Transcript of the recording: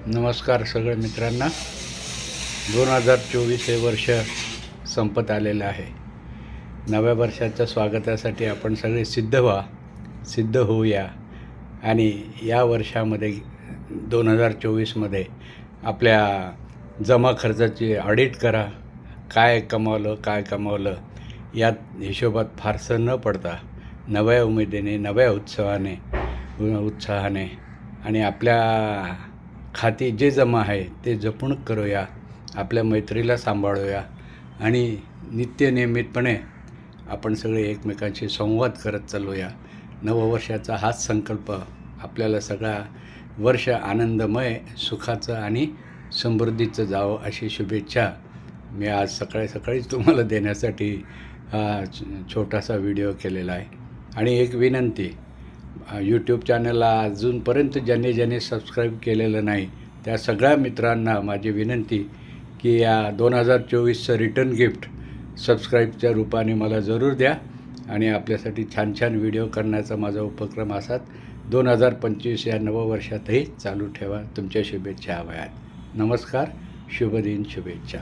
नमस्कार सगळ्या मित्रांना. 2024 हे वर्ष संपत आलेलं आहे. नव्या वर्षाच्या स्वागतासाठी आपण सगळे सिद्ध होऊया आणि या वर्षामध्ये 2024मध्ये आपल्या जमा खर्चाची ऑडिट करा. काय कमावलं यात हिशोबात फारसं न पडता नव्या उमेदीने, नव्या उत्साहाने आणि आपल्या खाती जे जमा आहे ते जपून करूया. आपल्या मैत्रीला सांभाळूया आणि नियमितपणे आपण सगळे एकमेकांशी संवाद करत चालूया. नववर्षाचा हाच संकल्प आपल्याला सगळा वर्ष आनंदमय, सुखाचं आणि समृद्धीचं जावं अशी शुभेच्छा मी आज सकाळीच तुम्हाला देण्यासाठी हा छोटासा व्हिडिओ केलेला आहे. आणि एक विनंती, यूट्यूब चॅनलला अजूनपर्यंत ज्यांनी सबस्क्राईब केलेलं नाही त्या सगळ्या मित्रांना माझी विनंती की या 2024चं रिटर्न गिफ्ट सबस्क्राईबच्या रूपाने मला जरूर द्या आणि आपल्यासाठी छान व्हिडिओ करण्याचा माझा उपक्रम असाच 2025 या नववर्षातही चालू ठेवा. तुमच्या शुभेच्छा हव्यात. नमस्कार, शुभदिन, शुभेच्छा.